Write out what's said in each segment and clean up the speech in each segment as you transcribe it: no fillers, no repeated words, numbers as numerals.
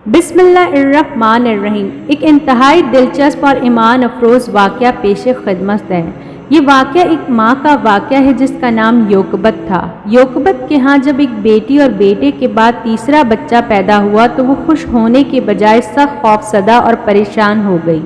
بسم اللہ الرحمن الرحیم۔ ایک انتہائی دلچسپ اور ایمان افروز واقعہ پیش خدمت ہے۔ یہ واقعہ ایک ماں کا واقعہ ہے جس کا نام یوکبت تھا۔ یوکبت کے ہاں جب ایک بیٹی اور بیٹے کے بعد تیسرا بچہ پیدا ہوا تو وہ خوش ہونے کے بجائے سخت خوفزدہ اور پریشان ہو گئی۔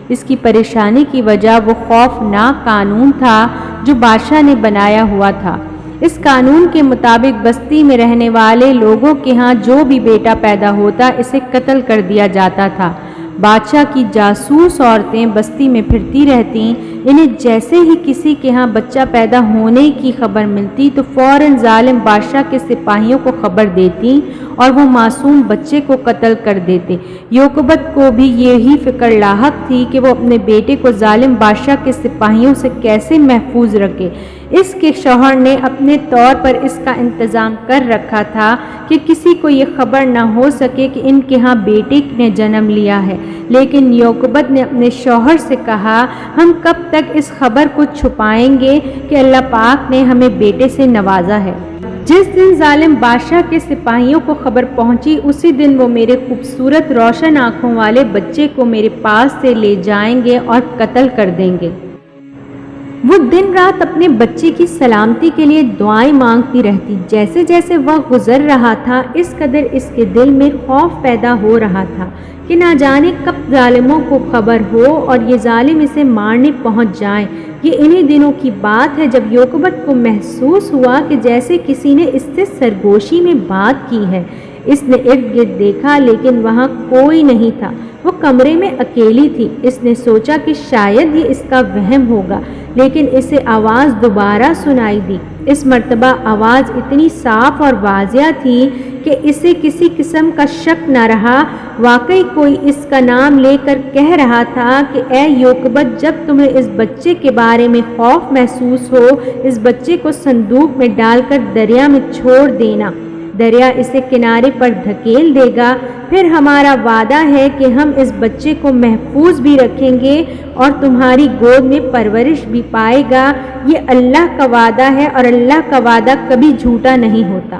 اس کی پریشانی کی وجہ وہ خوفناک قانون تھا جو بادشاہ نے بنایا ہوا تھا۔ اس قانون کے مطابق بستی میں رہنے والے لوگوں کے ہاں جو بھی بیٹا پیدا ہوتا اسے قتل کر دیا جاتا تھا۔ بادشاہ کی جاسوس عورتیں بستی میں پھرتی رہتیں، انہیں جیسے ہی کسی کے ہاں بچہ پیدا ہونے کی خبر ملتی تو فوراً ظالم بادشاہ کے سپاہیوں کو خبر دیتی اور وہ معصوم بچے کو قتل کر دیتے۔ یوکبت کو بھی یہی فکر لاحق تھی کہ وہ اپنے بیٹے کو ظالم بادشاہ کے سپاہیوں سے کیسے محفوظ رکھے۔ اس کے شوہر نے اپنے طور پر اس کا انتظام کر رکھا تھا کہ کسی کو یہ خبر نہ ہو سکے کہ ان کے ہاں بیٹے نے جنم لیا ہے، لیکن یوکبت نے اپنے شوہر سے کہا، ہم کب تک اس خبر کو چھپائیں گے کہ اللہ پاک نے ہمیں بیٹے سے نوازا ہے۔ جس دن ظالم بادشاہ کے سپاہیوں کو خبر پہنچی اسی دن وہ میرے خوبصورت روشن آنکھوں والے بچے کو میرے پاس سے لے جائیں گے اور قتل کر دیں گے۔ وہ دن رات اپنے بچے کی سلامتی کے لیے دعائیں مانگتی رہتی۔ جیسے جیسے وقت گزر رہا تھا اس قدر اس کے دل میں خوف پیدا ہو رہا تھا کہ نہ جانے کب ظالموں کو خبر ہو اور یہ ظالم اسے مارنے پہنچ جائیں۔ یہ انہی دنوں کی بات ہے جب یوکبت کو محسوس ہوا کہ جیسے کسی نے اس سے سرگوشی میں بات کی ہے۔ اس نے ارد گرد دیکھا لیکن وہاں کوئی نہیں تھا۔ وہ کمرے میں اکیلی تھی۔ اس نے سوچا کہ شاید یہ اس کا وہم ہوگا، لیکن اسے آواز دوبارہ سنائی دی۔ اس مرتبہ آواز اتنی صاف اور واضح تھی کہ اسے کسی قسم کا شک نہ رہا۔ واقعی کوئی اس کا نام لے کر کہہ رہا تھا کہ اے یوکبت، جب تمہیں اس بچے کے بارے میں خوف محسوس ہو اس بچے کو صندوق میں ڈال کر دریا میں چھوڑ دینا۔ دریا اسے کنارے پر دھکیل دے گا، پھر ہمارا وعدہ ہے کہ ہم اس بچے کو محفوظ بھی رکھیں گے اور تمہاری گود میں پرورش بھی پائے گا۔ یہ اللہ کا وعدہ ہے اور اللہ کا وعدہ کبھی جھوٹا نہیں ہوتا۔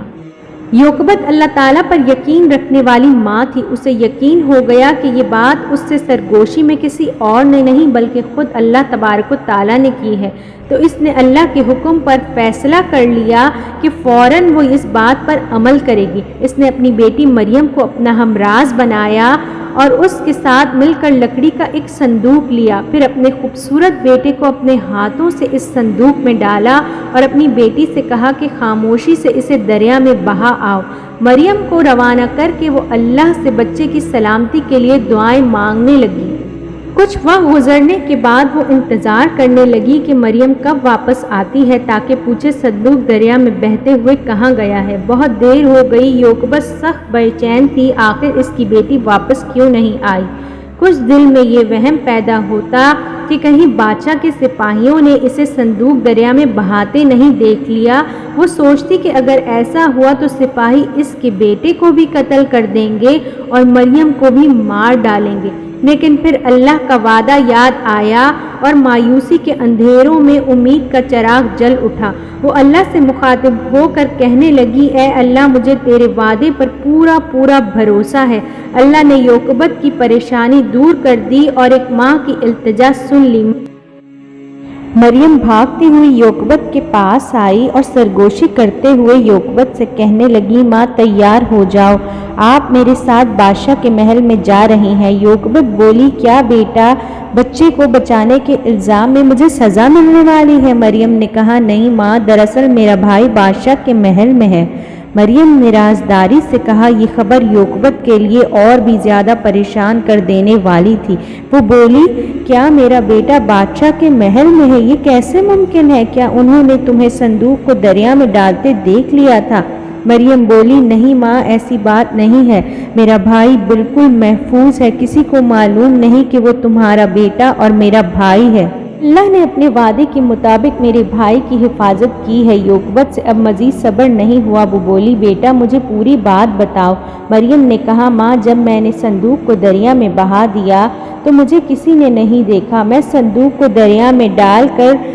یوکبت اللہ تعالیٰ پر یقین رکھنے والی ماں تھی۔ اسے یقین ہو گیا کہ یہ بات اس سے سرگوشی میں کسی اور نے نہیں بلکہ خود اللہ تبارک و تعالیٰ نے کی ہے، تو اس نے اللہ کے حکم پر فیصلہ کر لیا کہ فوراً وہ اس بات پر عمل کرے گی۔ اس نے اپنی بیٹی مریم کو اپنا ہمراز بنایا اور اس کے ساتھ مل کر لکڑی کا ایک صندوق لیا، پھر اپنے خوبصورت بیٹے کو اپنے ہاتھوں سے اس صندوق میں ڈالا اور اپنی بیٹی سے کہا کہ خاموشی سے اسے دریا میں بہا آؤ۔ مریم کو روانہ کر کے وہ اللہ سے بچے کی سلامتی کے لیے دعائیں مانگنے لگی۔ کچھ وقت گزرنے کے بعد وہ انتظار کرنے لگی کہ مریم کب واپس آتی ہے تاکہ پوچھے صندوق دریا میں بہتے ہوئے کہاں گیا ہے۔ بہت دیر ہو گئی، یوکبت سخت بے چین تھی، آخر اس کی بیٹی واپس کیوں نہیں آئی۔ کچھ دل میں یہ وہم پیدا ہوتا کہ کہیں بادشاہ کے سپاہیوں نے اسے صندوق دریا میں بہاتے نہیں دیکھ لیا۔ وہ سوچتی کہ اگر ایسا ہوا تو سپاہی اس کے بیٹے کو بھی قتل کر دیں گے اور مریم کو بھی مار ڈالیں گے، لیکن پھر اللہ کا وعدہ یاد آیا اور مایوسی کے اندھیروں میں امید کا چراغ جل اٹھا۔ وہ اللہ سے مخاطب ہو کر کہنے لگی، اے اللہ، مجھے تیرے وعدے پر پورا پورا بھروسہ ہے۔ اللہ نے یوکبت کی پریشانی دور کر دی اور ایک ماں کی التجا سن لی۔ مریم بھاگتی ہوئی یوکبت کے پاس آئی اور سرگوشی کرتے ہوئے یوکبت سے کہنے لگی، ماں تیار ہو جاؤ، آپ میرے ساتھ بادشاہ کے محل میں جا رہی ہیں۔ یوکبت بولی، کیا بیٹا بچے کو بچانے کے الزام میں مجھے سزا ملنے والی ہے؟ مریم نے کہا، نہیں ماں، دراصل میرا بھائی بادشاہ کے محل میں ہے۔ مریم نے رازداری سے کہا۔ یہ خبر یوکبت کے لیے اور بھی زیادہ پریشان کر دینے والی تھی۔ وہ بولی، کیا میرا بیٹا بادشاہ کے محل میں ہے؟ یہ کیسے ممکن ہے؟ کیا انہوں نے تمہیں صندوق کو دریا میں ڈالتے دیکھ لیا تھا؟ مریم بولی، نہیں ماں، ایسی بات نہیں ہے، میرا بھائی بالکل محفوظ ہے، کسی کو معلوم نہیں کہ وہ تمہارا بیٹا اور میرا بھائی ہے۔ اللہ نے اپنے وعدے کے مطابق میرے بھائی کی حفاظت کی ہے۔ یوکبت سے اب مزید صبر نہیں ہوا۔ وہ بولی، بیٹا مجھے پوری بات بتاؤ۔ مریم نے کہا، ماں، جب میں نے صندوق کو دریا میں بہا دیا تو مجھے کسی نے نہیں دیکھا۔ میں صندوق کو دریا میں ڈال کر